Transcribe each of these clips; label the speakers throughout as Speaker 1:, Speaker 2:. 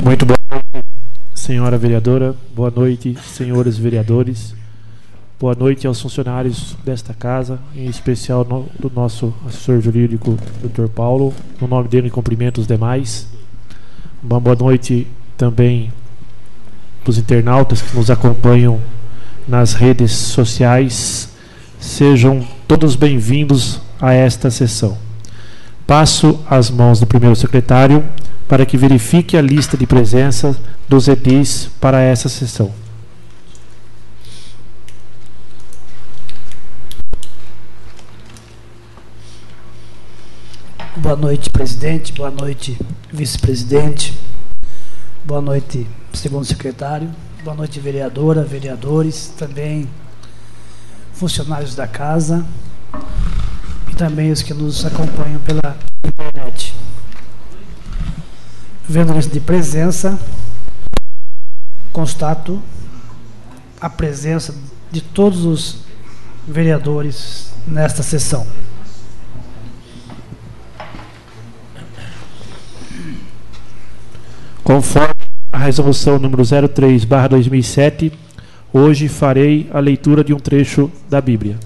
Speaker 1: Muito boa noite, senhora vereadora. Boa noite, senhores vereadores. Boa noite aos funcionários desta casa, em especial do nosso assessor jurídico, Dr. Paulo. No nome dele, cumprimento os demais. Uma boa noite também para os internautas que nos acompanham nas redes sociais. Sejam todos bem-vindos a esta sessão. Passo as mãos do primeiro secretário para que verifique a lista de presença dos edis para essa sessão.
Speaker 2: Boa noite, presidente. Boa noite, vice-presidente. Boa noite, segundo secretário. Boa noite, vereadora, vereadores, também funcionários da casa e também os que nos acompanham pela internet. Vendo a lista de presença, constato a presença de todos os vereadores nesta sessão.
Speaker 1: Conforme a resolução número 03/2007, hoje farei a leitura de um trecho da Bíblia.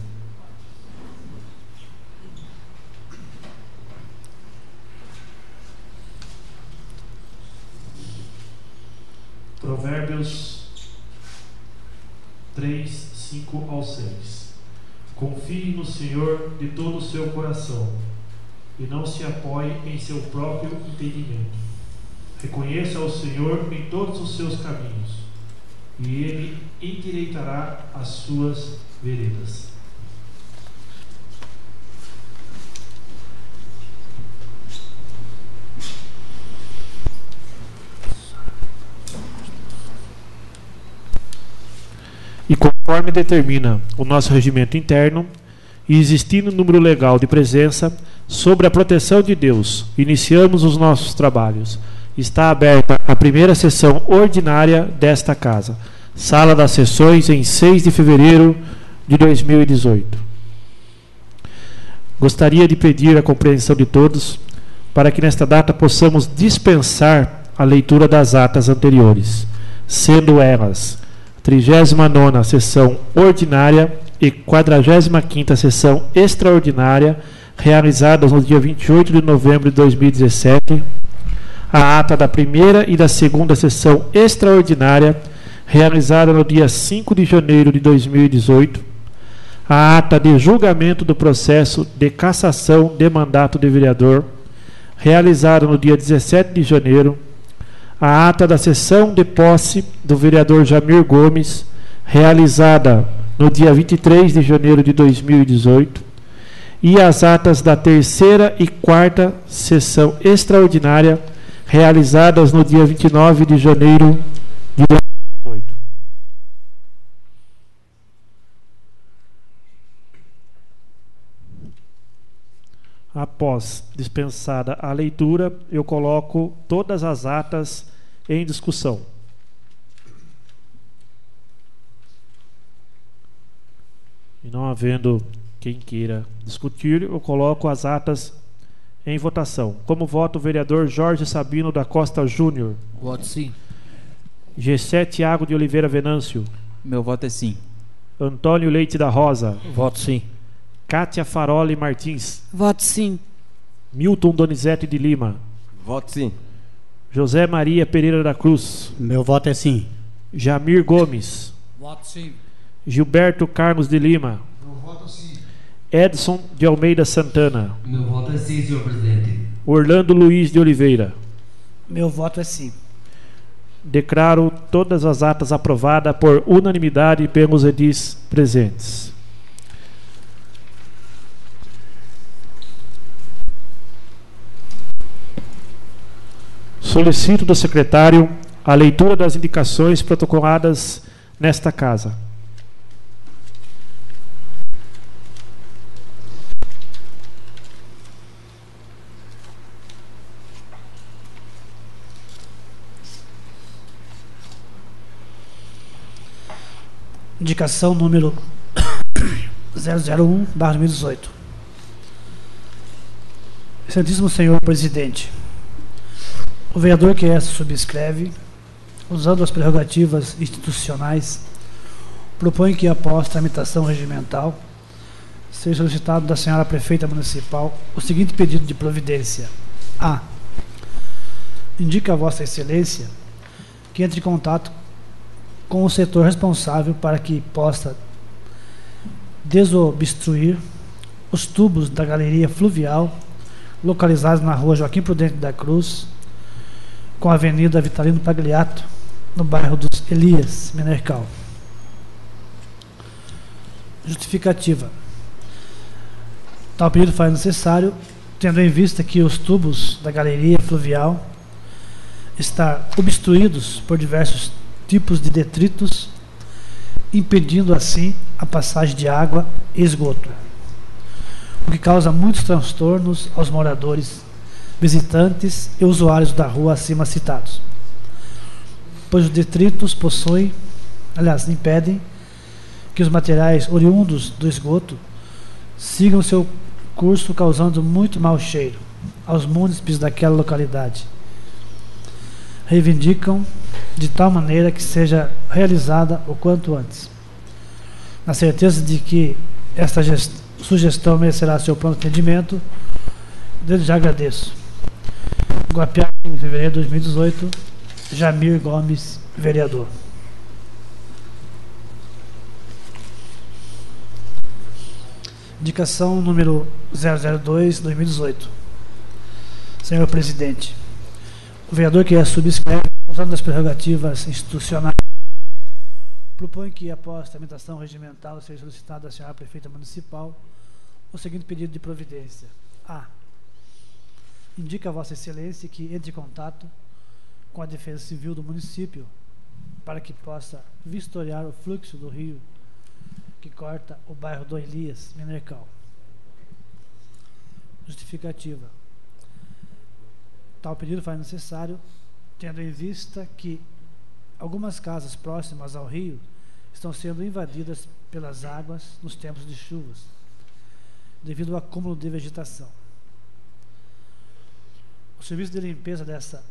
Speaker 1: Provérbios 3, 5 ao 6. Confie no Senhor de todo o seu coração e não se apoie em seu próprio entendimento. Reconheça o Senhor em todos os seus caminhos, e Ele endireitará as suas veredas. E conforme determina o nosso regimento interno, e existindo número legal de presença, sobre a proteção de Deus, iniciamos os nossos trabalhos. Está aberta a primeira sessão ordinária desta casa, Sala das Sessões, em 6 de fevereiro de 2018. Gostaria de pedir a compreensão de todos para que nesta data possamos dispensar a leitura das atas anteriores, sendo elas 39ª sessão ordinária e 45ª sessão extraordinária, realizadas no dia 28 de novembro de 2017, a ata da primeira e da segunda sessão extraordinária, realizada no dia 5 de janeiro de 2018, a ata de julgamento do processo de cassação de mandato de vereador, realizada no dia 17 de janeiro, a ata da sessão de posse do vereador Jamir Gomes, realizada no dia 23 de janeiro de 2018, e as atas da terceira e quarta sessão extraordinária, realizadas no dia 29 de janeiro de 2018. Após dispensada a leitura, eu coloco todas as atas em discussão. E não havendo quem queira discutir, eu coloco as atas em votação. Como voto, o vereador Jorge Sabino da Costa Júnior.
Speaker 3: Voto sim.
Speaker 1: G7 Thiago de Oliveira Venâncio.
Speaker 3: Meu voto é sim.
Speaker 1: Antônio Leite da Rosa.
Speaker 3: Voto sim.
Speaker 1: Cátia Faroli Martins.
Speaker 4: Voto sim.
Speaker 1: Milton Donizete de Lima.
Speaker 5: Voto sim.
Speaker 1: José Maria Pereira da Cruz.
Speaker 6: Meu voto é sim.
Speaker 1: Jamir Gomes.
Speaker 3: Voto sim.
Speaker 1: Gilberto Carlos de Lima.
Speaker 7: Meu voto sim.
Speaker 1: Edson de Almeida Santana.
Speaker 7: Meu voto é sim, senhor presidente.
Speaker 1: Orlando Luiz de Oliveira.
Speaker 2: Meu voto é sim.
Speaker 1: Declaro todas as atas aprovadas por unanimidade pelos edis presentes. Solicito do secretário a leitura das indicações protocoladas nesta casa.
Speaker 2: Indicação número 001/2018. Excelentíssimo senhor presidente, O vereador que essa subscreve, usando as prerrogativas institucionais, propõe que, após tramitação regimental, seja solicitado da senhora prefeita municipal o seguinte pedido de providência. A. Indica a Vossa Excelência que entre em contato com o setor responsável para que possa desobstruir os tubos da galeria fluvial localizados na rua Joaquim Prudente da Cruz, com a avenida Vitalino Pagliato, no bairro dos Elias, Menercal. Justificativa. Tal pedido faz necessário, tendo em vista que os tubos da galeria fluvial estão obstruídos por diversos tipos de detritos, impedindo assim a passagem de água e esgoto, o que causa muitos transtornos aos moradores, visitantes e usuários da rua acima citados, pois os detritos impedem que os materiais oriundos do esgoto sigam seu curso, causando muito mau cheiro aos munícipes daquela localidade. Reivindicam de tal maneira que seja realizada o quanto antes, na certeza de que esta sugestão merecerá seu pronto atendimento. Desde já agradeço. Guapiá, em fevereiro de 2018, Jamir Gomes, vereador. Indicação número 002/2018. Senhor presidente, o vereador que subscreve, usando as prerrogativas institucionais, propõe que, após tramitação regimental, seja solicitado à senhora prefeita municipal o seguinte pedido de providência. A. Indica a Vossa Excelência que entre em contato com a Defesa Civil do município para que possa vistoriar o fluxo do rio que corta o bairro do Elias, Menercal. Justificativa. Tal pedido faz necessário, tendo em vista que algumas casas próximas ao rio estão sendo invadidas pelas águas nos tempos de chuvas, devido ao acúmulo de vegetação. O serviço de limpeza dessa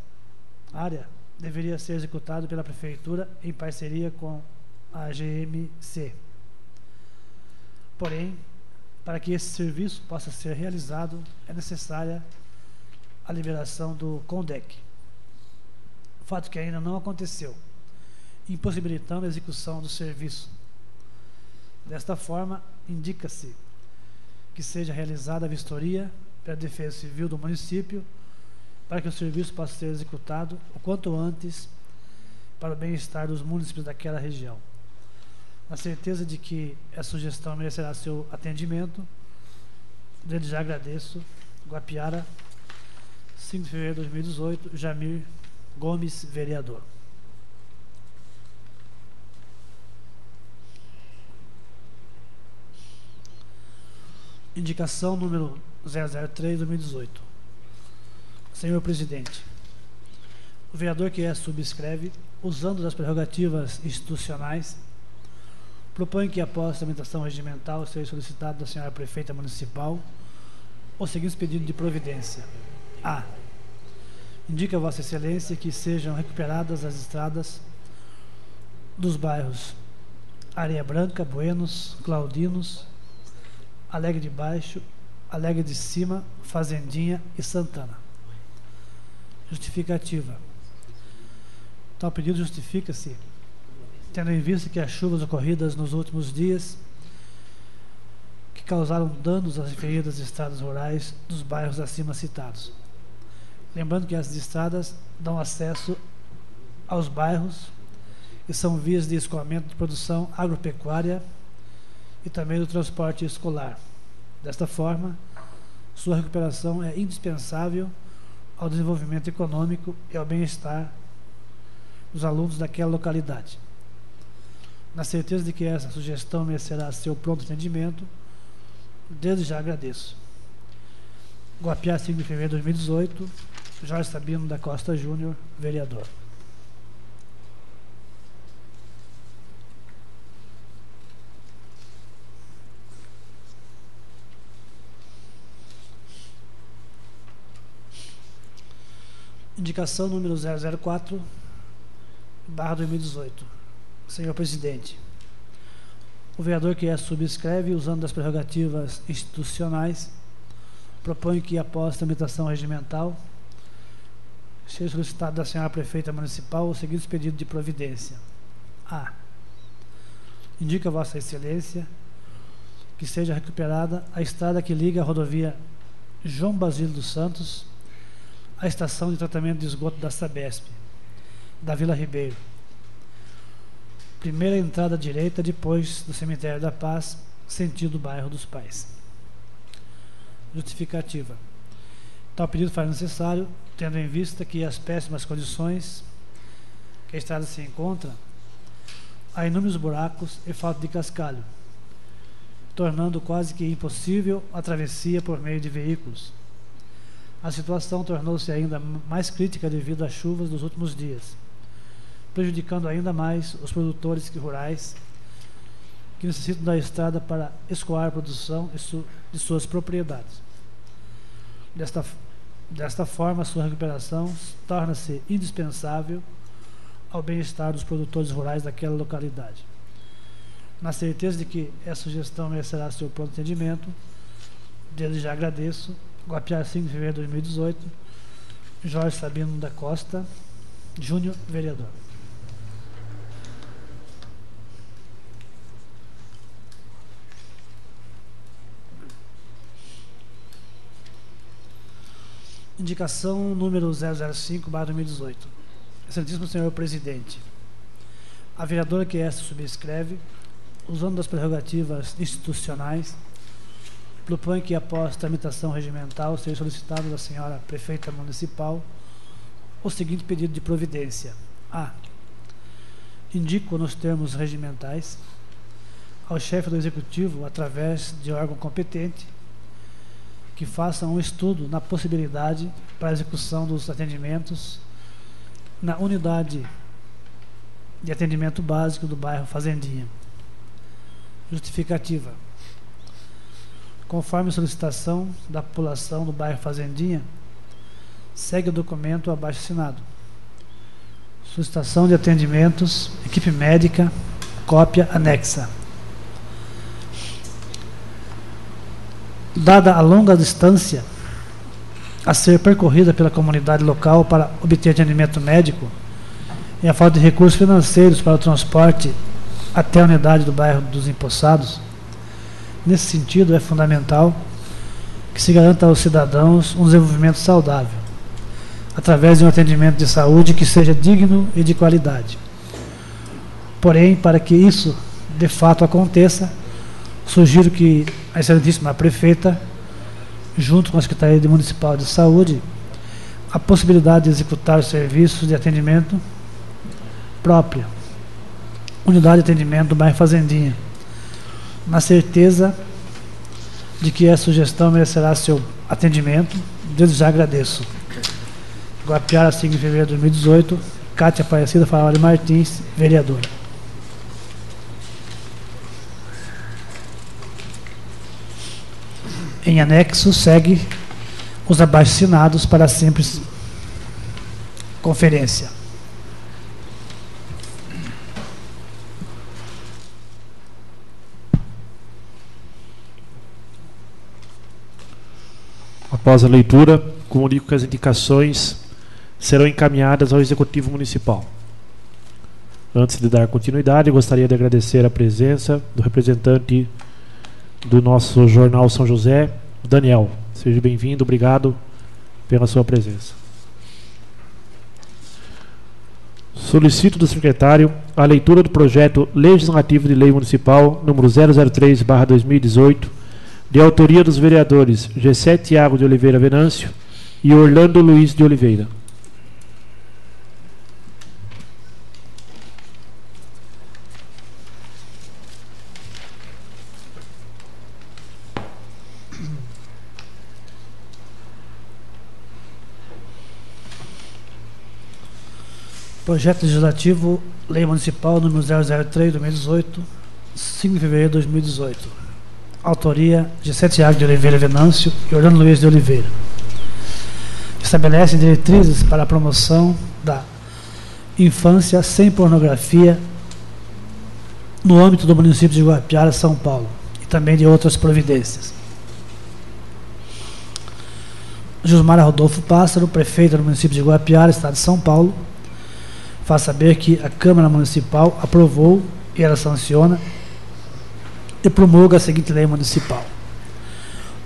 Speaker 2: área deveria ser executado pela Prefeitura em parceria com a GMC. Porém, para que esse serviço possa ser realizado, é necessária a liberação do CONDEC, fato que ainda não aconteceu, impossibilitando a execução do serviço. Desta forma, indica-se que seja realizada a vistoria pela Defesa Civil do município para que o serviço possa ser executado o quanto antes para o bem-estar dos munícipes daquela região. Na certeza de que essa sugestão merecerá seu atendimento, desde já agradeço. Guapiara, 5 de fevereiro de 2018, Jamir Gomes, vereador. Indicação número 003/2018. Senhor presidente, o vereador que subscreve, usando das prerrogativas institucionais, propõe que, após a tramitação regimental, seja solicitado da senhora prefeita municipal o seguinte pedido de providência. A. Indica a Vossa Excelência que sejam recuperadas as estradas dos bairros Areia Branca, Buenos, Claudinos, Alegre de Baixo, Alegre de Cima, Fazendinha e Santana. Justificativa. Tal pedido justifica-se tendo em vista que as chuvas ocorridas nos últimos dias que causaram danos às referidas estradas rurais dos bairros acima citados. Lembrando que essas estradas dão acesso aos bairros e são vias de escoamento de produção agropecuária e também do transporte escolar. Desta forma, sua recuperação é indispensável ao desenvolvimento econômico e ao bem-estar dos alunos daquela localidade. Na certeza de que essa sugestão merecerá seu pronto atendimento, desde já agradeço. Guapiá, 5 de fevereiro de 2018, Jorge Sabino da Costa Júnior, vereador. Indicação número 004/2018. Senhor Presidente, o vereador que subscreve, usando das prerrogativas institucionais, propõe que, após tramitação regimental, seja solicitado da senhora prefeita municipal o seguinte pedido de providência. A. Indica a Vossa Excelência que seja recuperada a estrada que liga a rodovia João Basílio dos Santos à estação de tratamento de esgoto da Sabesp, da Vila Ribeiro. Primeira entrada à direita, depois do Cemitério da Paz, sentido bairro dos Pais. Justificativa. Tal pedido faz necessário, tendo em vista que as péssimas condições que a estrada se encontra, há inúmeros buracos e falta de cascalho, tornando quase que impossível a travessia por meio de veículos. A situação tornou-se ainda mais crítica devido às chuvas dos últimos dias, prejudicando ainda mais os produtores rurais que necessitam da estrada para escoar a produção de suas propriedades. Desta forma, sua recuperação torna-se indispensável ao bem-estar dos produtores rurais daquela localidade. Na certeza de que essa sugestão merecerá seu pronto atendimento, desde já agradeço. Guapiara, 5 de fevereiro de 2018. Jorge Sabino da Costa Júnior, vereador. Indicação número 005/2018. Excelentíssimo senhor presidente, a vereadora que esta subscreve, usando das prerrogativas institucionais, propõe que, após tramitação regimental, seja solicitado da senhora prefeita municipal o seguinte pedido de providência. A. Indico nos termos regimentais ao chefe do executivo, através de órgão competente, que faça um estudo na possibilidade para a execução dos atendimentos na unidade de atendimento básico do bairro Fazendinha. Justificativa. Conforme solicitação da população do bairro Fazendinha, segue o documento abaixo assinado. Solicitação de atendimentos, equipe médica, cópia anexa. Dada a longa distância a ser percorrida pela comunidade local para obter atendimento médico e a falta de recursos financeiros para o transporte até a unidade do bairro dos Empossados, nesse sentido é fundamental que se garanta aos cidadãos um desenvolvimento saudável, através de um atendimento de saúde que seja digno e de qualidade. Porém, para que isso de fato aconteça, sugiro que a excelentíssima prefeita, junto com a Secretaria Municipal de Saúde, a possibilidade de executar os serviços de atendimento própria, unidade de atendimento do bairro Fazendinha, na certeza de que essa sugestão merecerá seu atendimento. Desde já agradeço. Guapiara, 5 de fevereiro de 2018. Cátia Aparecida Faraoli Martins, vereadora. Em anexo, segue os abaixo-assinados para a simples conferência.
Speaker 1: Após a leitura, comunico que as indicações serão encaminhadas ao Executivo Municipal. Antes de dar continuidade, gostaria de agradecer a presença do representante do nosso jornal São José, Daniel. Seja bem-vindo, obrigado pela sua presença. Solicito do secretário a leitura do projeto legislativo de lei municipal número 003/2018, de autoria dos vereadores Gessé Tiago de Oliveira Venâncio e Orlando Luiz de Oliveira.
Speaker 2: Projeto legislativo, lei municipal número 003/2018, 5 de fevereiro de 2018. Autoria Gessé Tiago de Oliveira Venâncio e Orlando Luiz de Oliveira. estabelece diretrizes para a promoção da infância sem pornografia no âmbito do município de Guapiara, São Paulo, e também de outras providências. Jusmara Rodolfo Pássaro, prefeita do município de Guapiara, estado de São Paulo, faz saber que a Câmara Municipal aprovou e ela sanciona e promulga a seguinte lei municipal.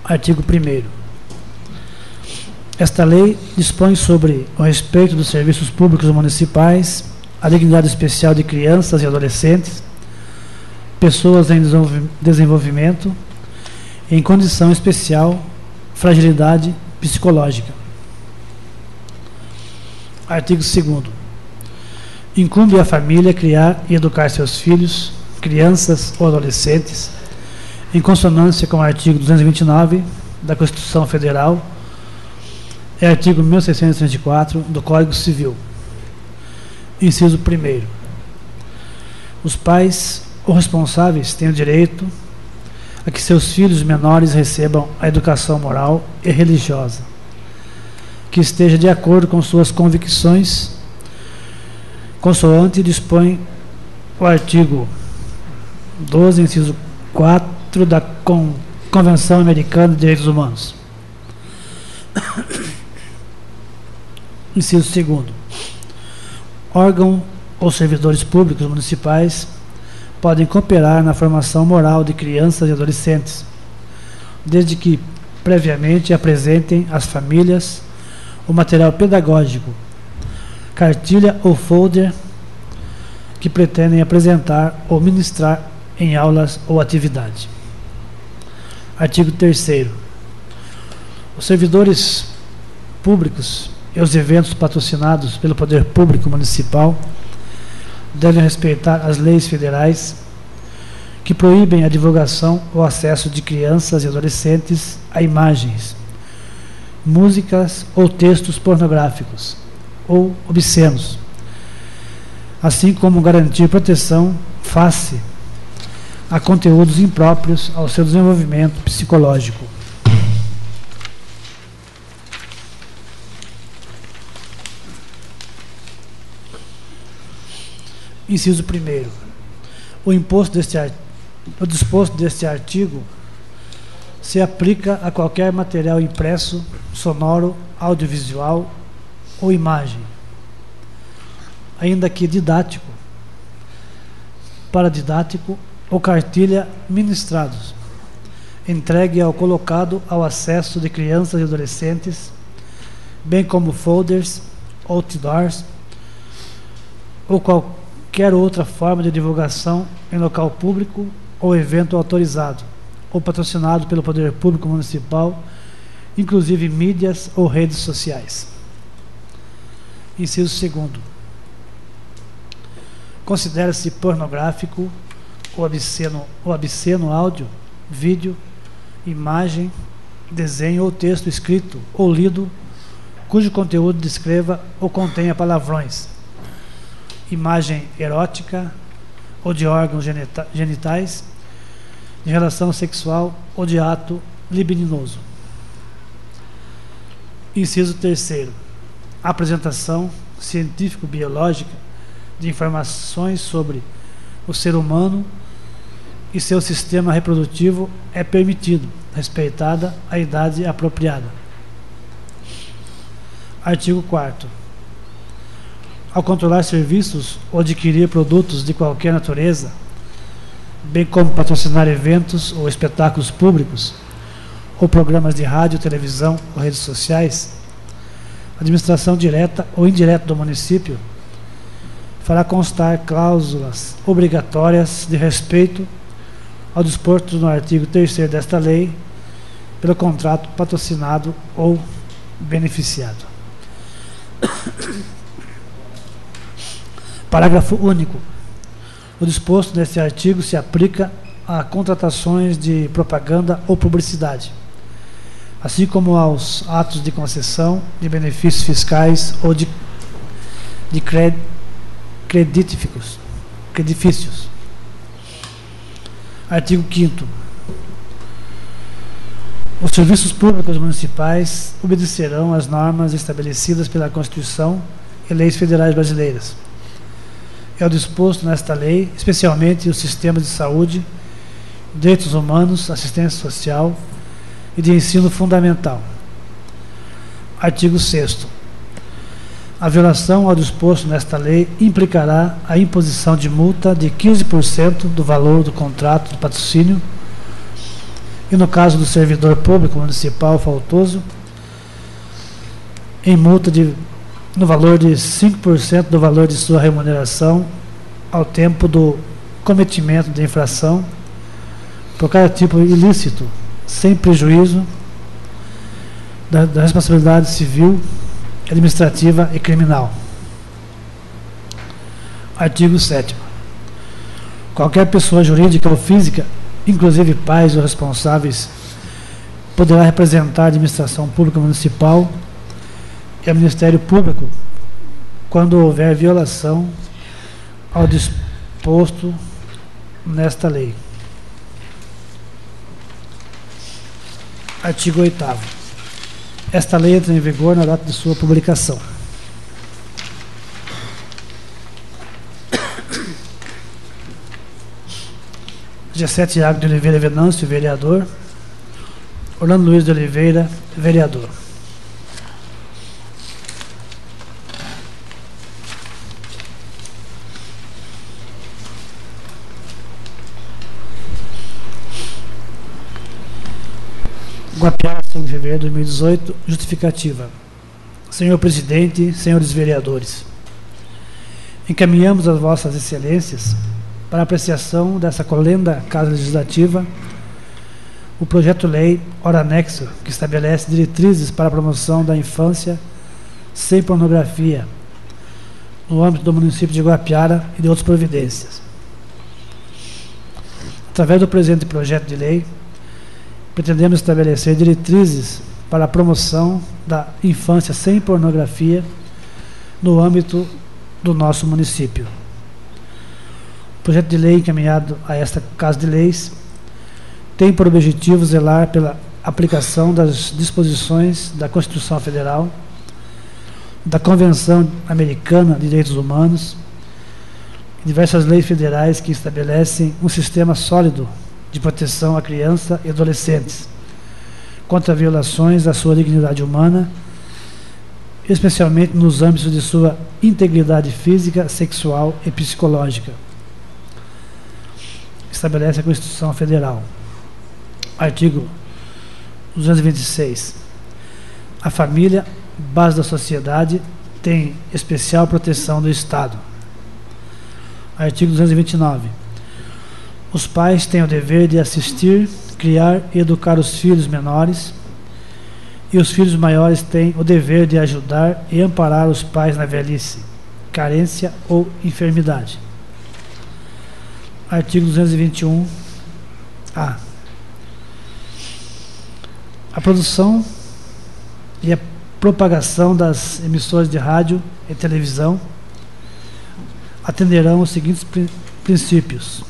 Speaker 2: Artigo 1º. Esta lei dispõe sobre o respeito dos serviços públicos municipais, a dignidade especial de crianças e adolescentes, pessoas em desenvolvimento, em condição especial, fragilidade psicológica. Artigo 2º. Incumbe à família criar e educar seus filhos, crianças ou adolescentes, em consonância com o artigo 229 da Constituição Federal e artigo 1634 do Código Civil. Inciso 1º. Os pais ou responsáveis têm o direito a que seus filhos menores recebam a educação moral e religiosa, que esteja de acordo com suas convicções, consoante dispõe o artigo 12, inciso 4 da Convenção Americana de Direitos Humanos. Inciso 2º. Órgão ou servidores públicos municipais podem cooperar na formação moral de crianças e adolescentes, desde que previamente apresentem às famílias o material pedagógico, cartilha ou folder que pretendem apresentar ou ministrar em aulas ou atividade. Artigo 3º. Os servidores públicos e os eventos patrocinados pelo Poder Público Municipal devem respeitar as leis federais que proíbem a divulgação ou acesso de crianças e adolescentes a imagens, músicas ou textos pornográficos ou obscenos, assim como garantir proteção face a conteúdos impróprios ao seu desenvolvimento psicológico. Inciso 1º. O disposto deste artigo se aplica a qualquer material impresso, sonoro, audiovisual ou imagem, ainda que didático, paradidático ou cartilha ministrados, entregue ao colocado ao acesso de crianças e adolescentes, bem como folders, outdoors ou qualquer outra forma de divulgação em local público ou evento autorizado ou patrocinado pelo Poder Público Municipal, inclusive mídias ou redes sociais. Inciso 2º. Considera-se pornográfico ou obsceno áudio, vídeo, imagem, desenho ou texto escrito ou lido, cujo conteúdo descreva ou contenha palavrões, imagem erótica ou de órgãos genitais, de relação sexual ou de ato libidinoso. Inciso 3º. Apresentação científico-biológica de informações sobre o ser humano e seu sistema reprodutivo é permitido, respeitada a idade apropriada. Artigo 4º. Ao controlar serviços ou adquirir produtos de qualquer natureza, bem como patrocinar eventos ou espetáculos públicos, ou programas de rádio, televisão ou redes sociais, a administração direta ou indireta do município fará constar cláusulas obrigatórias de respeito ao disposto no artigo 3º desta lei pelo contrato patrocinado ou beneficiado. Parágrafo único. O disposto neste artigo se aplica a contratações de propaganda ou publicidade, assim como aos atos de concessão de benefícios fiscais ou de credícios. Artigo 5º. Os serviços públicos municipais obedecerão às normas estabelecidas pela Constituição e leis federais brasileiras. É o disposto nesta lei, especialmente os sistemas de saúde, direitos humanos, assistência social e de ensino fundamental. Artigo 6º. A violação ao disposto nesta lei implicará a imposição de multa de 15% do valor do contrato de patrocínio e, no caso do servidor público municipal faltoso, em multa no valor de 5% do valor de sua remuneração ao tempo do cometimento de infração por cada tipo ilícito, sem prejuízo da responsabilidade civil, administrativa e criminal. Artigo 7º. Qualquer pessoa jurídica ou física, inclusive pais ou responsáveis, poderá representar a administração pública municipal e o Ministério Público quando houver violação ao disposto nesta lei. Artigo 8º. Esta lei entra em vigor na data de sua publicação. G7 Iago de Oliveira Venâncio, vereador. Orlando Luiz de Oliveira, vereador. Guapiara, 5 de fevereiro de 2018, justificativa. Senhor Presidente, senhores vereadores, encaminhamos às vossas excelências para apreciação dessa colenda Casa Legislativa o projeto-lei, ora anexo, que estabelece diretrizes para a promoção da infância sem pornografia no âmbito do município de Guapiara e de outras providências. Através do presente projeto de lei, pretendemos estabelecer diretrizes para a promoção da infância sem pornografia no âmbito do nosso município. O projeto de lei encaminhado a esta Casa de Leis tem por objetivo zelar pela aplicação das disposições da Constituição Federal, da Convenção Americana de Direitos Humanos e diversas leis federais que estabelecem um sistema sólido de proteção à criança e adolescentes contra violações da sua dignidade humana, especialmente nos âmbitos de sua integridade física, sexual e psicológica. Estabelece a Constituição Federal. Artigo 226. A família, base da sociedade, tem especial proteção do Estado. Artigo 229. Os pais têm o dever de assistir, criar e educar os filhos menores, e os filhos maiores têm o dever de ajudar e amparar os pais na velhice, carência ou enfermidade. Artigo 221-A. A produção e a propagação das emissoras de rádio e televisão atenderão os seguintes princípios.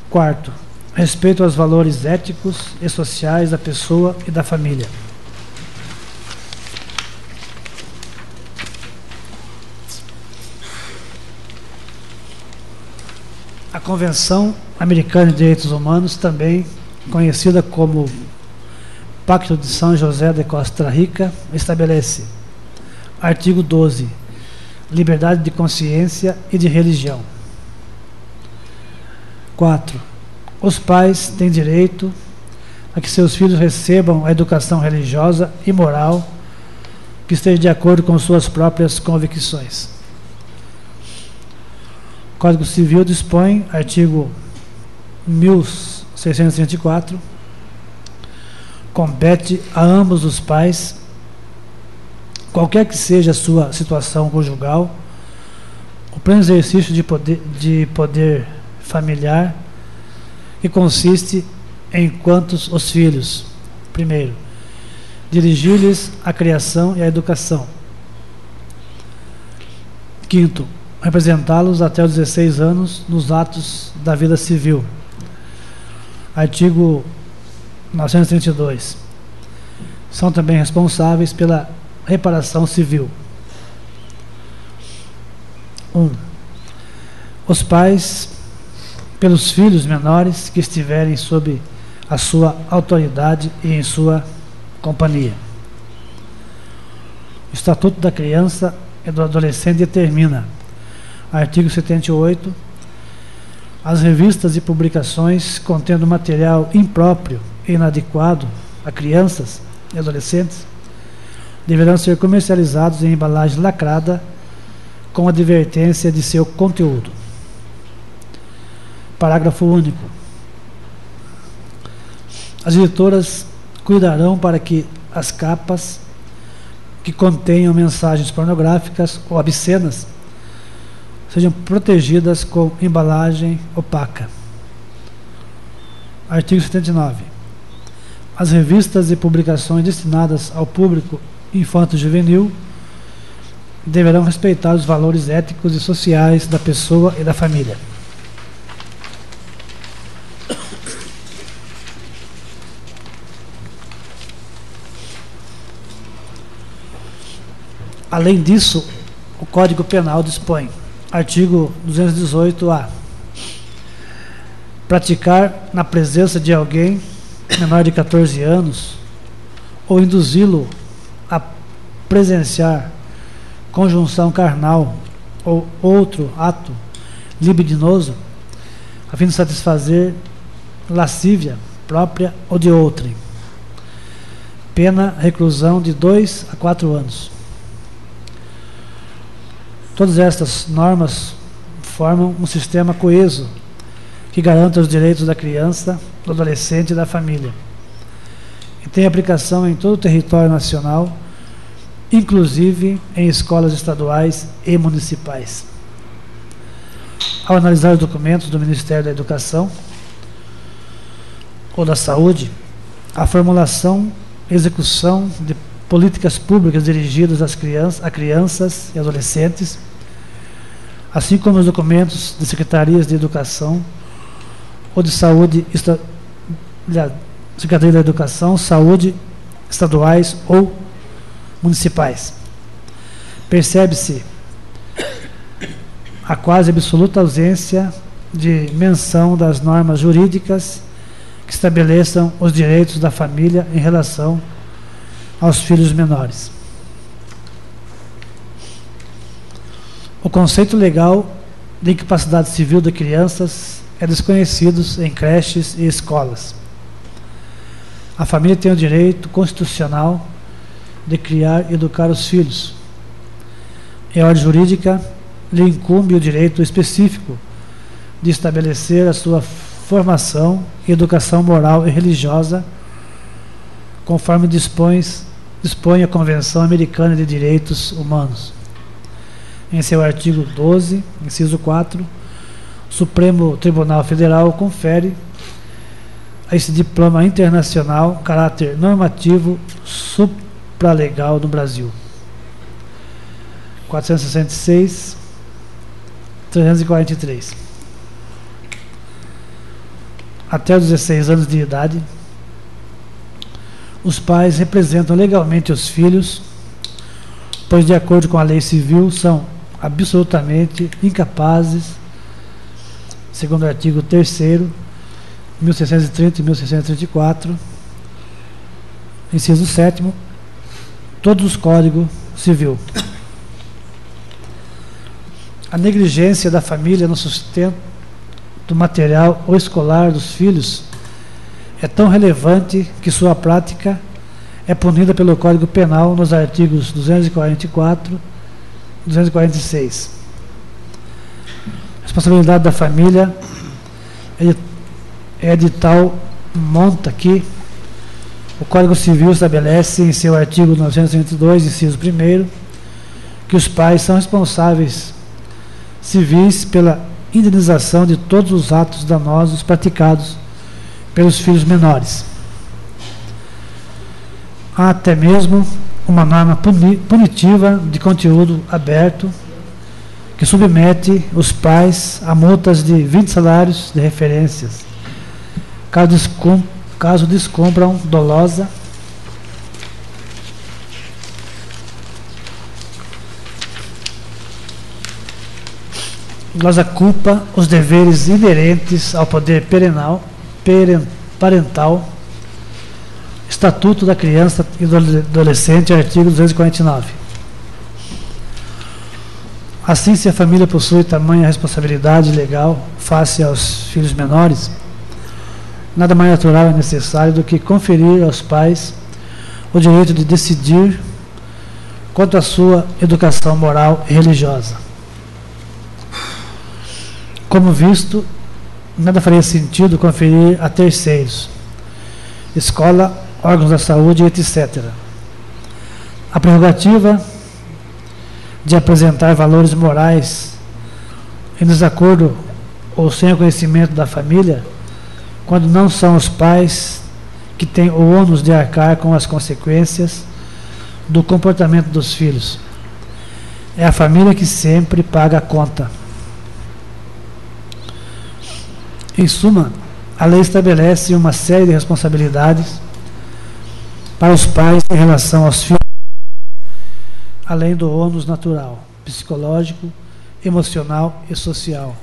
Speaker 2: Quarto, respeito aos valores éticos e sociais da pessoa e da família. A Convenção Americana de Direitos Humanos, também conhecida como Pacto de São José de Costa Rica, estabelece: artigo 12, liberdade de consciência e de religião. 4. Os pais têm direito a que seus filhos recebam a educação religiosa e moral que esteja de acordo com suas próprias convicções. O Código Civil dispõe, artigo 1634, compete a ambos os pais, qualquer que seja a sua situação conjugal, o pleno exercício de poder familiar, que consiste em quantos os filhos, primeiro, dirigir-lhes a criação e a educação. Quinto, representá-los até os 16 anos nos atos da vida civil. Artigo 1932. São também responsáveis pela reparação civil. 1. Os pais, pelos filhos menores que estiverem sob a sua autoridade e em sua companhia. O Estatuto da Criança e do Adolescente determina, artigo 78, as revistas e publicações contendo material impróprio e inadequado a crianças e adolescentes deverão ser comercializados em embalagem lacrada com advertência de seu conteúdo. Parágrafo único. As editoras cuidarão para que as capas que contenham mensagens pornográficas ou obscenas sejam protegidas com embalagem opaca. Artigo 79. As revistas e publicações destinadas ao público infanto-juvenil deverão respeitar os valores éticos e sociais da pessoa e da família. Além disso, o Código Penal dispõe, artigo 218-A, praticar na presença de alguém menor de 14 anos ou induzi-lo a presenciar conjunção carnal ou outro ato libidinoso a fim de satisfazer lascívia própria ou de outrem. Pena reclusão de 2 a 4 anos. Todas estas normas formam um sistema coeso que garanta os direitos da criança, do adolescente e da família e tem aplicação em todo o território nacional, inclusive em escolas estaduais e municipais. Ao analisar os documentos do Ministério da Educação ou da Saúde, a formulação e execução de políticas públicas dirigidas a crianças e adolescentes, assim como os documentos de secretarias de educação ou de saúde, Secretaria da Educação, Saúde, estaduais ou municipais. Percebe-se a quase absoluta ausência de menção das normas jurídicas que estabeleçam os direitos da família em relação aos filhos menores. O conceito legal de incapacidade civil de crianças é desconhecido em creches e escolas. A família tem o direito constitucional de criar e educar os filhos. Em ordem jurídica, lhe incumbe o direito específico de estabelecer a sua formação e educação moral e religiosa, conforme dispõe a Convenção Americana de Direitos Humanos. Em seu artigo 12, inciso 4, o Supremo Tribunal Federal confere a esse diploma internacional caráter normativo supralegal no Brasil. 466, 343. Até os 16 anos de idade, os pais representam legalmente os filhos, pois, de acordo com a lei civil, são absolutamente incapazes, segundo o artigo 3º, 1630 e 1634, inciso 7º, todos os Códigos Civil. A negligência da família no sustento do material ou escolar dos filhos é tão relevante que sua prática é punida pelo Código Penal nos artigos 244 e 246. A responsabilidade da família é de tal monta que o Código Civil estabelece em seu artigo 932, inciso 1º, que os pais são responsáveis civis pela indenização de todos os atos danosos praticados pelos filhos menores. Há até mesmo uma norma punitiva de conteúdo aberto que submete os pais a multas de 20 salários de referências, caso descubram dolosa culpa, os deveres inerentes ao poder parental, Estatuto da Criança e do Adolescente, artigo 249. Assim, se a família possui tamanha responsabilidade legal face aos filhos menores, nada mais natural e necessário do que conferir aos pais o direito de decidir quanto à sua educação moral e religiosa. Como visto, nada faria sentido conferir a terceiros, escola, órgãos da saúde, etc., a prerrogativa de apresentar valores morais em desacordo ou sem o conhecimento da família, quando não são os pais que têm o ônus de arcar com as consequências do comportamento dos filhos. É a família que sempre paga a conta. Em suma, a lei estabelece uma série de responsabilidades para os pais em relação aos filhos, além do ônus natural, psicológico, emocional e social,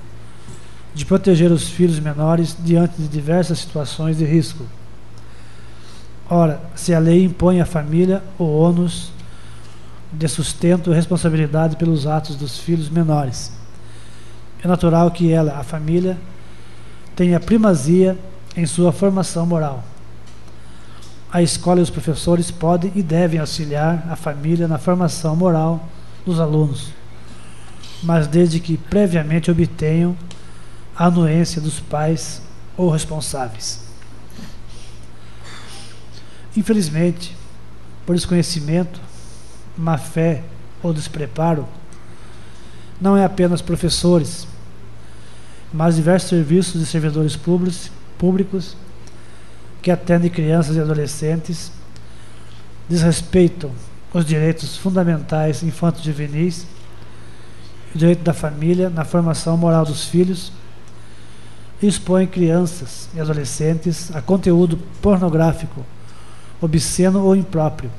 Speaker 2: de proteger os filhos menores diante de diversas situações de risco. Ora, se a lei impõe à família o ônus de sustento e responsabilidade pelos atos dos filhos menores, é natural que ela, a família, tenha primazia em sua formação moral. A escola e os professores podem e devem auxiliar a família na formação moral dos alunos, mas desde que previamente obtenham a anuência dos pais ou responsáveis. Infelizmente, por desconhecimento, má fé ou despreparo, não é apenas professores, mas diversos serviços e servidores públicos que atendem crianças e adolescentes desrespeitam os direitos fundamentais infanto-juvenis, o direito da família na formação moral dos filhos, e expõem crianças e adolescentes a conteúdo pornográfico, obsceno ou impróprio,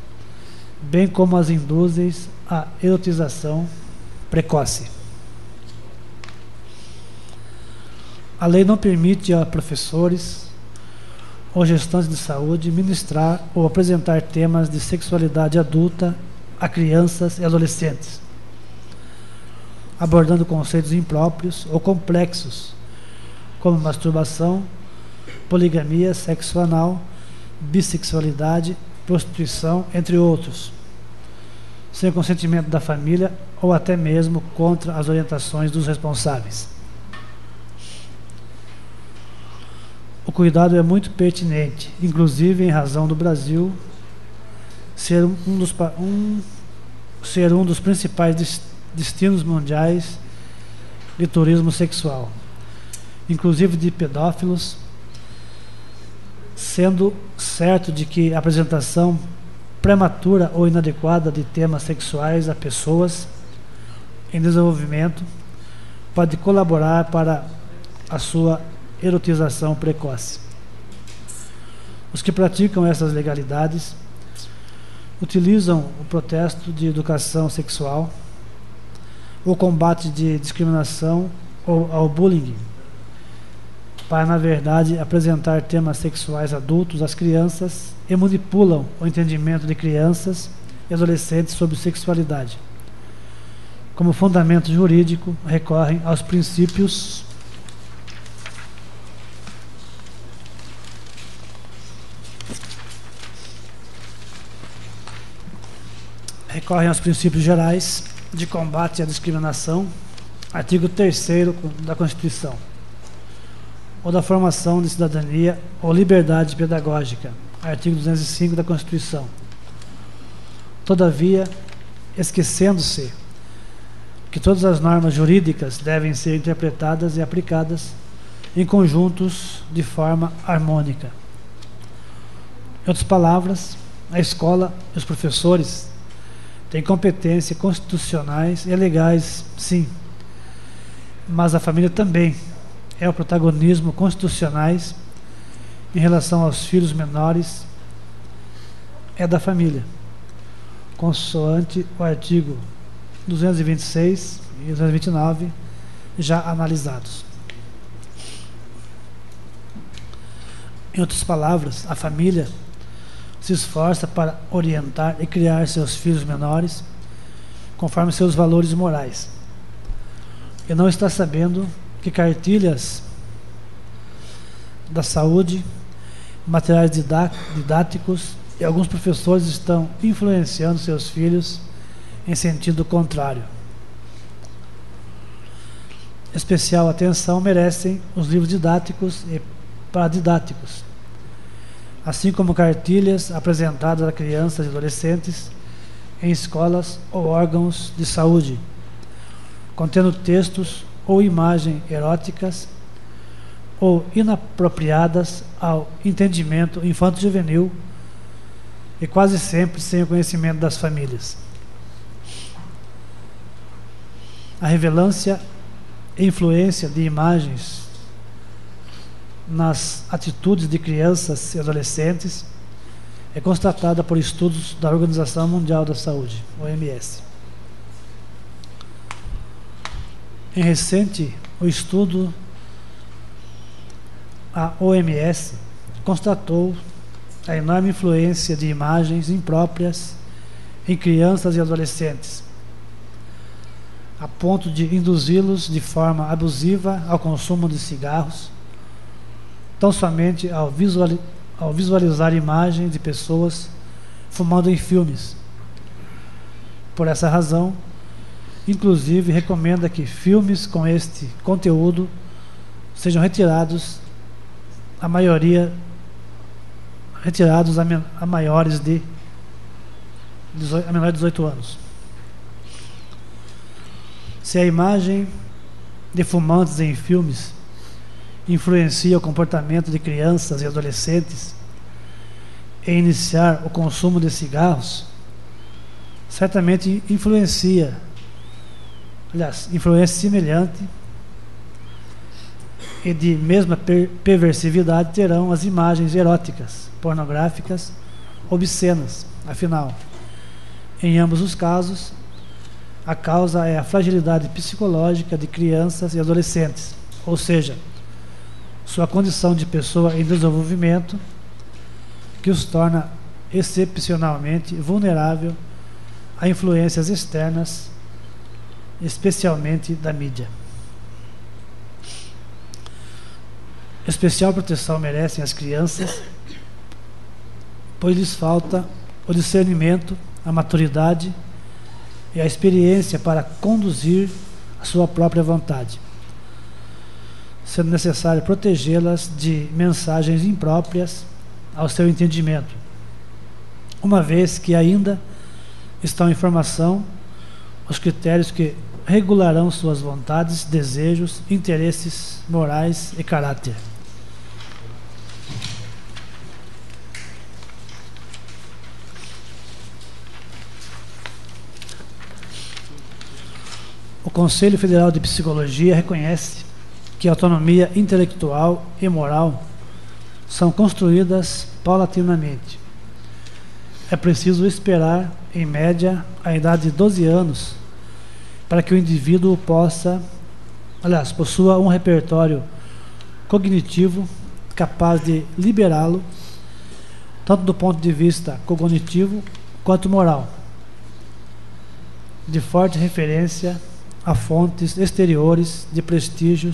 Speaker 2: bem como as induzem à erotização precoce. A lei não permite a professores ou gestantes de saúde ministrar ou apresentar temas de sexualidade adulta a crianças e adolescentes, abordando conceitos impróprios ou complexos, como masturbação, poligamia, sexo anal, bissexualidade, prostituição, entre outros, sem o consentimento da família ou até mesmo contra as orientações dos responsáveis. O cuidado é muito pertinente, inclusive em razão do Brasil ser um dos principais destinos mundiais de turismo sexual, inclusive de pedófilos, sendo certo de que a apresentação prematura ou inadequada de temas sexuais a pessoas em desenvolvimento pode colaborar para a sua erotização precoce. Os que praticam essas legalidades utilizam o protesto de educação sexual, o combate de discriminação ou ao bullying para, na verdade, apresentar temas sexuais adultos às crianças e manipulam o entendimento de crianças e adolescentes sobre sexualidade. Como fundamento jurídico, recorrem aos princípios gerais de combate à discriminação, artigo 3º da Constituição, ou da formação de cidadania ou liberdade pedagógica, artigo 205 da Constituição. Todavia, esquecendo-se que todas as normas jurídicas devem ser interpretadas e aplicadas em conjuntos de forma harmônica. Em outras palavras, a escola e os professores têm competências constitucionais e legais, sim, mas a família também é o protagonismo constitucionais em relação aos filhos menores é da família, consoante o artigo 226 e 229 já analisados. Em outras palavras, a família se esforça para orientar e criar seus filhos menores conforme seus valores morais, e não está sabendo que cartilhas da saúde, materiais didáticos e alguns professores estão influenciando seus filhos em sentido contrário. Especial atenção merecem os livros didáticos e paradidáticos, assim como cartilhas apresentadas a crianças e adolescentes em escolas ou órgãos de saúde, contendo textos ou imagens eróticas ou inapropriadas ao entendimento infanto-juvenil e quase sempre sem o conhecimento das famílias. A relevância e influência de imagens nas atitudes de crianças e adolescentes é constatada por estudos da Organização Mundial da Saúde, OMS. Em recente, o estudo, a OMS constatou a enorme influência de imagens impróprias em crianças e adolescentes, a ponto de induzi-los de forma abusiva ao consumo de cigarros, tão somente ao visualizar imagens de pessoas fumando em filmes. Por essa razão, inclusive recomenda que filmes com este conteúdo sejam retirados a menores de 18 anos. Se a imagem de fumantes em filmes influencia o comportamento de crianças e adolescentes em iniciar o consumo de cigarros, certamente influência semelhante e de mesma perversividade terão as imagens eróticas, pornográficas, obscenas. Afinal, em ambos os casos, a causa é a fragilidade psicológica de crianças e adolescentes, ou seja, sua condição de pessoa em desenvolvimento, que os torna excepcionalmente vulnerável a influências externas, especialmente da mídia. Especial proteção merecem as crianças, pois lhes falta o discernimento, a maturidade e a experiência para conduzir a sua própria vontade, sendo necessário protegê-las de mensagens impróprias ao seu entendimento, uma vez que ainda estão em formação os critérios que regularão suas vontades, desejos, interesses morais e caráter. O Conselho Federal de Psicologia reconhece que a autonomia intelectual e moral são construídas paulatinamente. É preciso esperar, em média, a idade de 12 anos para que o indivíduo possua um repertório cognitivo capaz de liberá-lo, tanto do ponto de vista cognitivo quanto moral, de forte referência a fontes exteriores de prestígio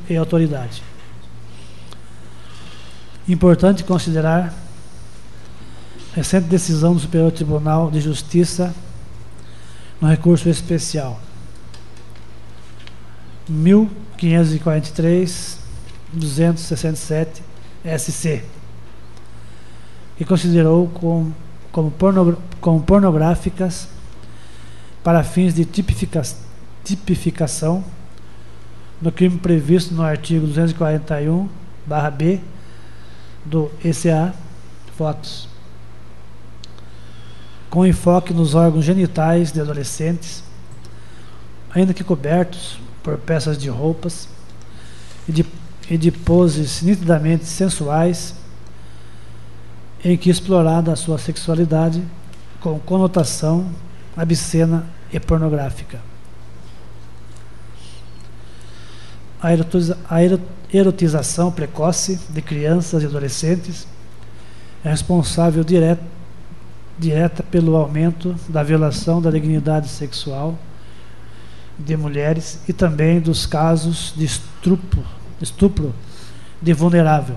Speaker 2: e autoridade. Importante considerar a recente decisão do Superior Tribunal de Justiça no recurso especial 1543-267 SC, que considerou como pornográficas para fins de tipificação no crime previsto no artigo 241-B do ECA, fotos, com enfoque nos órgãos genitais de adolescentes, ainda que cobertos por peças de roupas, e e de poses nitidamente sensuais, em que explorada a sua sexualidade com conotação obscena e pornográfica. A erotização precoce de crianças e adolescentes é responsável direta pelo aumento da violação da dignidade sexual de mulheres e também dos casos de estupro de vulnerável.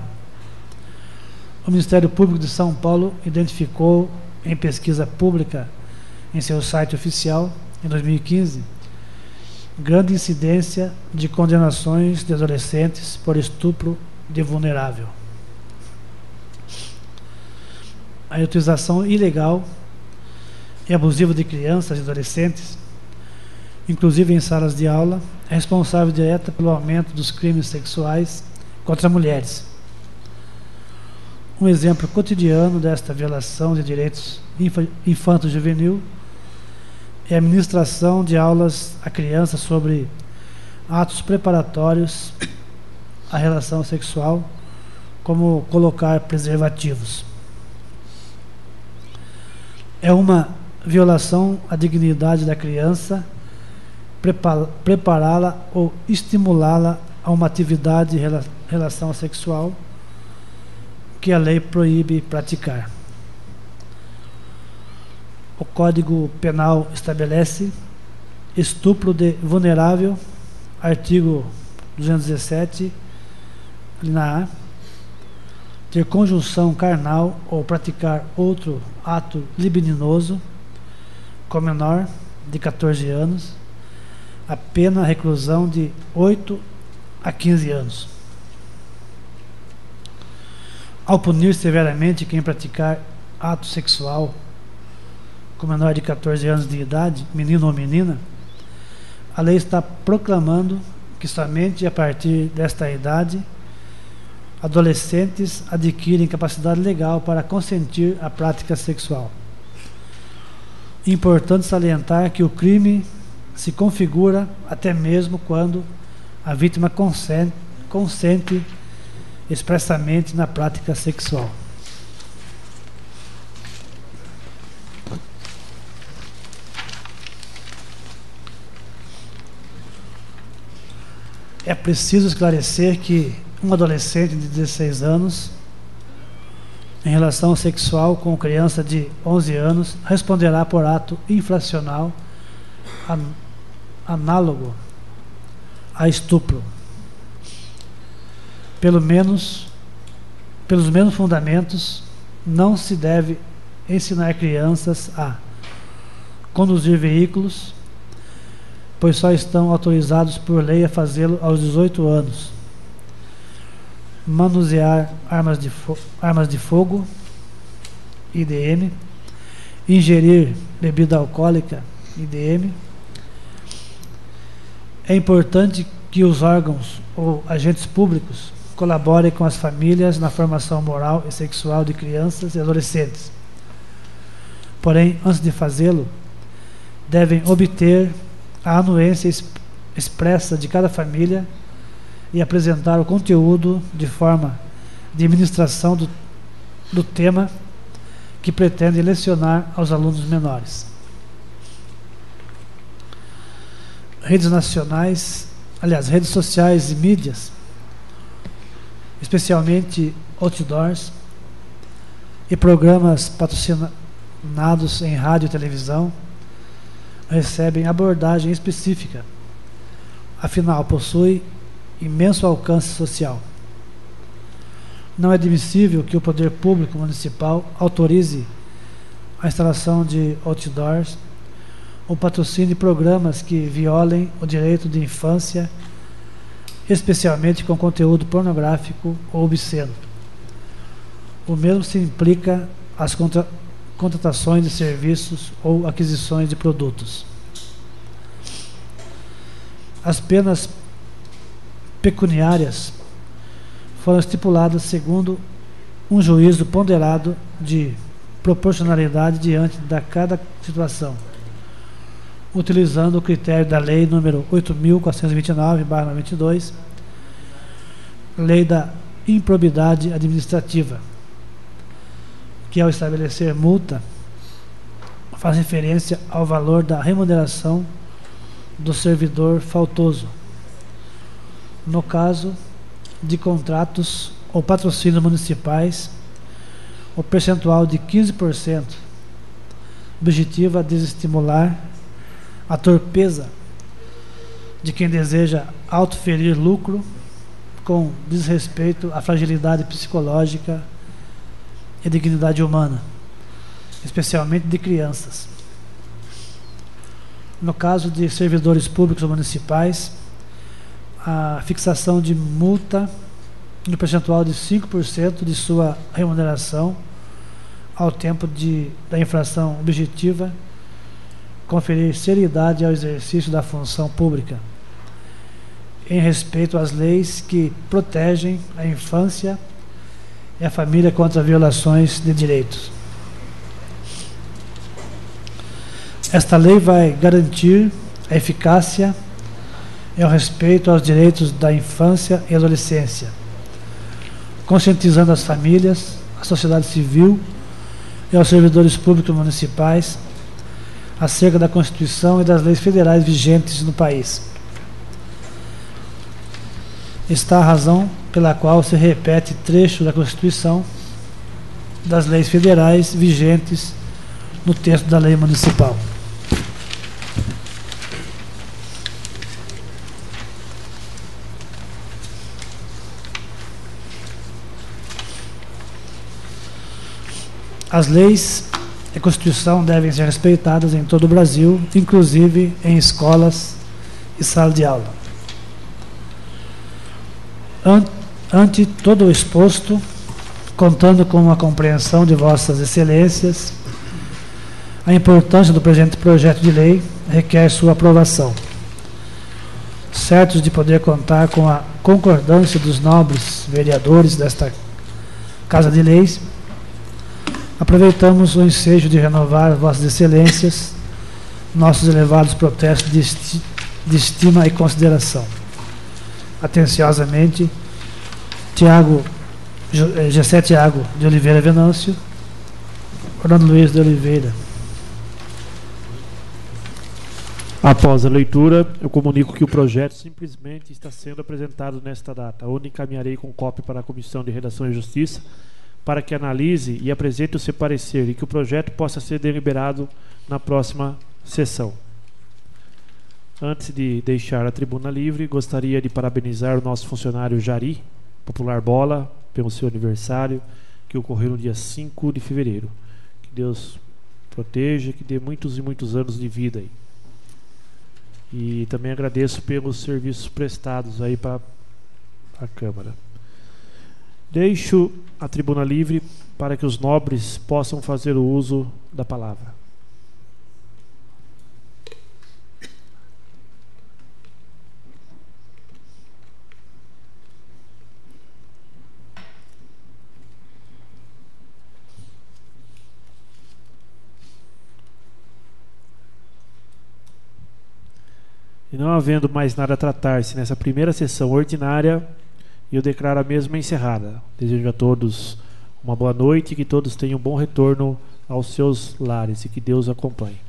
Speaker 2: O Ministério Público de São Paulo identificou em pesquisa pública em seu site oficial, em 2015, grande incidência de condenações de adolescentes por estupro de vulnerável. A utilização ilegal e abusiva de crianças e adolescentes, inclusive em salas de aula, é responsável direta pelo aumento dos crimes sexuais contra mulheres. Um exemplo cotidiano desta violação de direitos infanto-juvenil é a ministração de aulas a crianças sobre atos preparatórios à relação sexual, como colocar preservativos. É uma violação à dignidade da criança prepará-la ou estimulá-la a uma atividade de relação sexual que a lei proíbe praticar. O Código Penal estabelece estupro de vulnerável, artigo 217, linha A, ter conjunção carnal ou praticar outro ato libidinoso com menor de 14 anos, a pena reclusão de 8 a 15 anos. Ao punir severamente quem praticar ato sexual com menor de 14 anos de idade, menino ou menina, a lei está proclamando que somente a partir desta idade adolescentes adquirem capacidade legal para consentir a prática sexual. Importante salientar que o crime se configura até mesmo quando a vítima consente expressamente na prática sexual. É preciso esclarecer que um adolescente de 16 anos, em relação sexual com criança de 11 anos, responderá por ato infracional análogo a estupro. Pelos mesmos fundamentos, não se deve ensinar crianças a conduzir veículos, pois só estão autorizados por lei a fazê-lo aos 18 anos. Manusear armas de fogo, IDM, ingerir bebida alcoólica, IDM. É importante que os órgãos ou agentes públicos colaborem com as famílias na formação moral e sexual de crianças e adolescentes. Porém, antes de fazê-lo, devem obter a anuência expressa de cada família e apresentar o conteúdo de forma de ministração do tema que pretende lecionar aos alunos menores. Redes sociais e mídias, especialmente outdoors e programas patrocinados em rádio e televisão, recebem abordagem específica, afinal possui imenso alcance social. Não é admissível que o poder público municipal autorize a instalação de outdoors ou patrocine programas que violem o direito de infância, especialmente com conteúdo pornográfico ou obsceno. O mesmo se implica às contratações de serviços ou aquisições de produtos. As penas pecuniárias foram estipuladas segundo um juízo ponderado de proporcionalidade diante de cada situação, utilizando o critério da Lei nº 8.429/92, lei da improbidade administrativa, que ao estabelecer multa faz referência ao valor da remuneração do servidor faltoso. No caso de contratos ou patrocínios municipais, o percentual de 15% objetiva a desestimular a torpeza de quem deseja autoferir lucro com desrespeito à fragilidade psicológica e dignidade humana, especialmente de crianças. No caso de servidores públicos municipais, a fixação de multa no percentual de 5% de sua remuneração ao tempo da infração objetiva conferir seriedade ao exercício da função pública, em respeito às leis que protegem a infância e a família contra violações de direitos. Esta lei vai garantir a eficácia e o respeito aos direitos da infância e adolescência, conscientizando as famílias, a sociedade civil e aos servidores públicos municipais acerca da Constituição e das leis federais vigentes no país. Está a razão pela qual se repete trecho da Constituição, das leis federais vigentes no texto da lei municipal. As leis e a Constituição devem ser respeitadas em todo o Brasil, inclusive em escolas e sala de aula. Ante todo o exposto, contando com a compreensão de vossas excelências, a importância do presente projeto de lei requer sua aprovação. Certos de poder contar com a concordância dos nobres vereadores desta Casa de Leis, aproveitamos o ensejo de renovar vossas excelências nossos elevados protestos de estima e consideração. Atenciosamente, Gessé Tiago de Oliveira Venâncio, Orlando Luiz de Oliveira.
Speaker 1: Após a leitura, eu comunico que o projeto simplesmente está sendo apresentado nesta data, onde encaminharei com cópia para a Comissão de Redação e Justiça, para que analise e apresente o seu parecer e que o projeto possa ser deliberado na próxima sessão. Antes de deixar a tribuna livre, gostaria de parabenizar o nosso funcionário Jari, popular Bola, pelo seu aniversário, que ocorreu no dia 5 de fevereiro. Que Deus proteja, que dê muitos e muitos anos de vida aí. E também agradeço pelos serviços prestados aí para a Câmara. Deixo a tribuna livre para que os nobres possam fazer o uso da palavra. E não havendo mais nada a tratar-se nessa primeira sessão ordinária, eu declaro a mesma encerrada. Desejo a todos uma boa noite e que todos tenham um bom retorno aos seus lares e que Deus acompanhe.